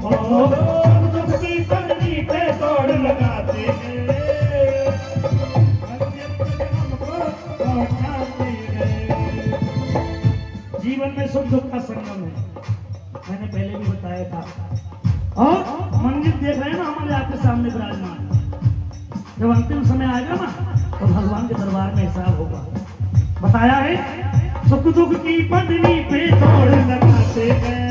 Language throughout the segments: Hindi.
ओ दुख की पगड़ी पे दौड़ लगाते हैं, जीवन में सुख दुख का संगम है, मैंने पहले भी बताया था। और मंदिर देख रहे हैं ना हमारे आपके सामने विराजमान, जब अंतिम समय आएगा ना तो भगवान के दरबार में हिसाब होगा। बताया है सुख दुख की पटरी पे दौड़ लगाते हैं,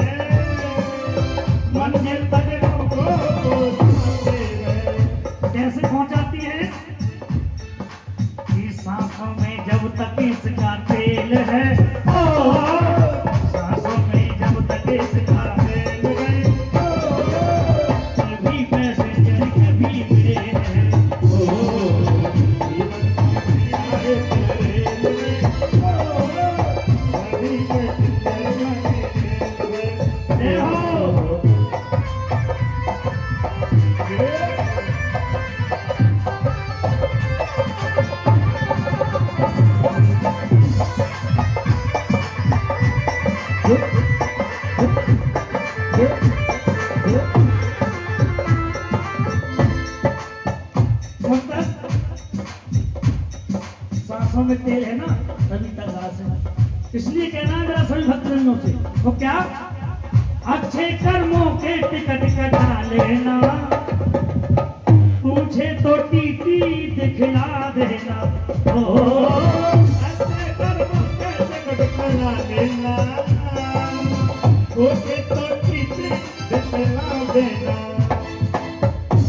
मंजिल तक हमको पहुंचाते हैं। कैसे पहुंचाती है? कि सांसों में जब तक इसका तेल है, सांसों में जब तक इसका तेल है, कभी पैसेंजर कभी ट्रेन है, सांसों में तेल है ना तभी तक घास है। इसलिए कहना है मेरा सभी भक्तजनों से, वो क्या? अच्छे कर्मों के टिकट कटा लेना, पूछे तो टीटी दिखला देना, अच्छे कर्मों के टिकट कटा लेना, पूछे तो टीटी दिखला देना।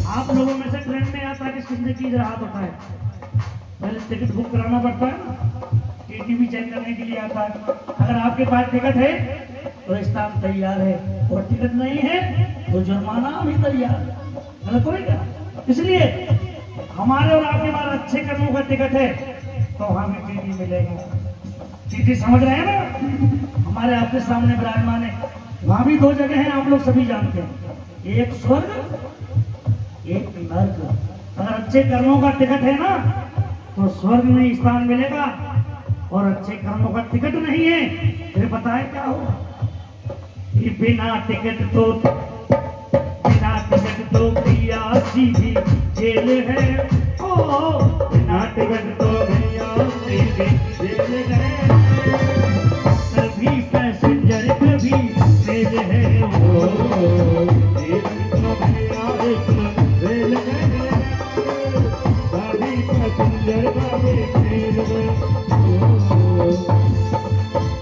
आप लोगों में से ट्रेन में यात्रा किसने की जरा हाथ उठाए? पहले टिकट बुक कराना पड़ता है, टीटी चेक करने के लिए आता है। अगर आपके पास टिकट है तो स्थान तैयार है, और टिकट नहीं है तो जुर्माना भी तैयार है। गलत होगा? इसलिए हमारे और आपके पास अच्छे कर्मों का टिकट है तो हमें टीटी मिलेगा। टीटी समझ रहे हैं ना? हमारे आपके सामने विराजमान है। वहां भी दो जगह हैं, आप लोग सभी जानते हैं, एक स्वर्ग एक नर्क। अगर अच्छे कर्मों का टिकट है ना तो स्वर्ग में स्थान मिलेगा, और अच्छे कर्मों का टिकट नहीं है फिर बताए क्या होगा? कि बिना टिकट तो भैया सीधी जेल है, ओ बिना टिकट तो भैया सीधी जेल है, कभी पैसेंजर कभी रेल है, ओ टिकट तो भैया रेल है, कभी पैसेंजर कभी रेल है।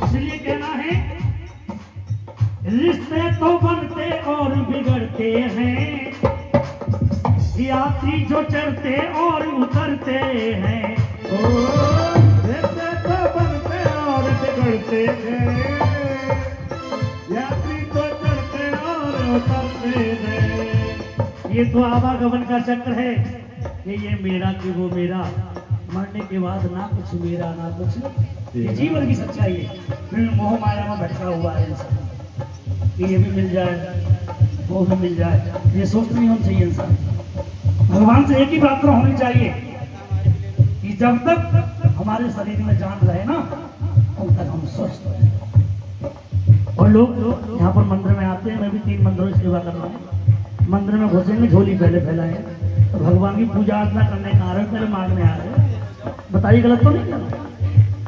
इसलिए कहना है रिश्ते तो बनते और बिगड़ते हैं, यात्री जो चढ़ते और उतरते हैं, रिश्ते तो बनते और बिगड़ते हैं, यात्री तो चढ़ते और उतरते हैं। ये तो आवागमन का चक्र है कि ये मेरा कि वो मेरा, मरने के बाद ना कुछ मेरा ना कुछ। ये जीवन की सच्चाई है। मोह माया में भटका हुआ है इंसान, कि ये भी मिल जाए वो भी मिल जाए, ये सोच नहीं होनी चाहिए इंसान। भगवान से एक ही प्रार्थना होनी चाहिए कि जब तक हमारे शरीर में जान रहे ना तब तक हम स्वस्थ रहे। और लोग यहाँ पर मंदिर में आते हैं, मैं भी 3 मंदिरों की सेवा कर रहा हूँ। मंदिर में घुसेंगे झोली पहले फैलाए तो भगवान की पूजा अर्चना करने का आ रहे, पहले मांगने आ रहे। बताइए गलत तो नहीं कर?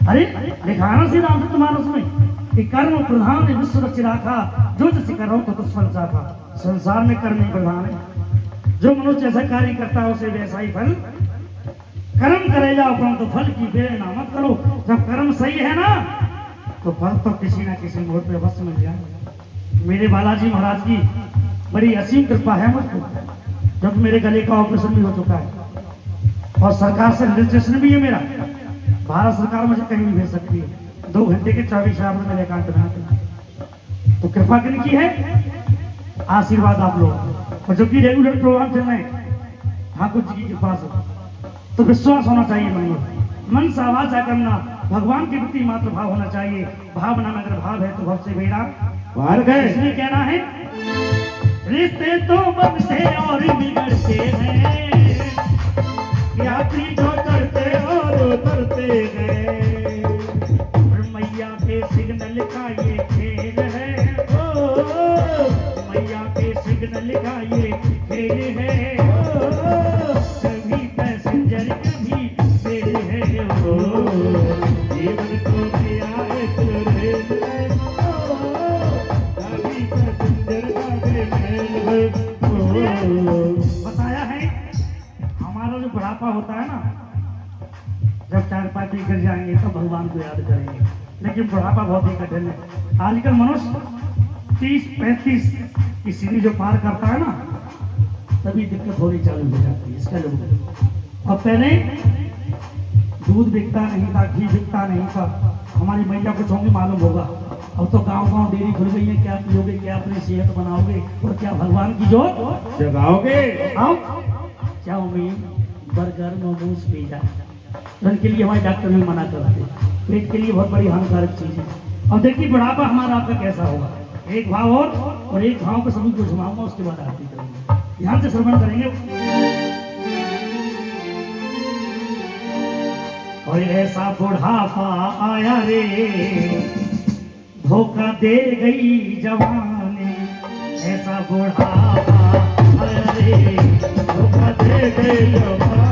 अरे दिखाना सी रामचरित मानस में कि कर्म प्रधान विश्व रच राखा, जो जैसे करो तो दुष्फल चाखा। संसार में कर्म ही प्रधान है, जो मनुष्य जैसा कार्य करता है उसे वैसा ही फल। कर्म करे जाओ परंतु फल की प्रेरणा मत करो। जब कर्म सही है ना तो फल तो किसी ना किसी मोड़ पे अवश्य मिल जाए। मेरे बालाजी महाराज की बड़ी असीम कृपा है मुझको, जब मेरे गले का ऑपरेशन भी हो चुका है और सरकार से रजिस्ट्रेशन भी है मेरा। भारत सरकार मुझे कहीं नहीं भेज सकती है, 2 घंटे के 24 आवर मेरे अकाउंट में आते हैं। तो कृपा किनकी है? आशीर्वाद आप लोग, और जो कि रेगुलर प्रोग्राम चल रहे हैं ठाकुर जी की कृपा से। तो विश्वास होना चाहिए मन से आवाज करना, भगवान के प्रति मात्र भाव होना चाहिए। भावना में अगर भाव है तो भव से बेड़ा पार गए। इसलिए कहना है रिश्ते तो बनते और बिगड़ते हैं, यात्री जो चढ़ते और उतरते हैं, मैया के सिग्नल का ये खेल है, ओ मैया बुढ़ापा होता है ना, जब चार पाई पी कर जाएंगे तो भगवान को याद करेंगे, लेकिन बुढ़ापा बहुत ही कठिन है। आजकल मनुष्य 30-35 की सीढ़ी जो पार करता है ना, तभी दिक्कत होनी चालू हो जाती है इसका लोग। और पहले दूध बिकता नहीं था, घी बिकता नहीं था, हमारी मैया कुछ होंगे मालूम होगा। अब तो गांव-गांव डेयरी खुल गई है, क्या पियोगे, क्या अपनी सेहत बनाओगे और क्या भगवान की जोत जगाओगे। आओ चाउमीन, बर्गर, मोमोज, पिज्जा, उनके लिए हमारे डॉक्टर भी मना करते हैं, पेट के लिए बहुत बड़ी हानिकारक चीज है। अब देखिए बुढ़ापा हमारा आपका कैसा होगा। एक भाव और एक भाव को सभी को झुमाऊंगा, उसके बाद आरती करेंगे। ध्यान से श्रवण करेंगे। और ऐसा बुढ़ापा आया रे, धोखा दे गई जवानी। ऐसा बुढ़ापा आया रे, धोखा दे गई जवानी।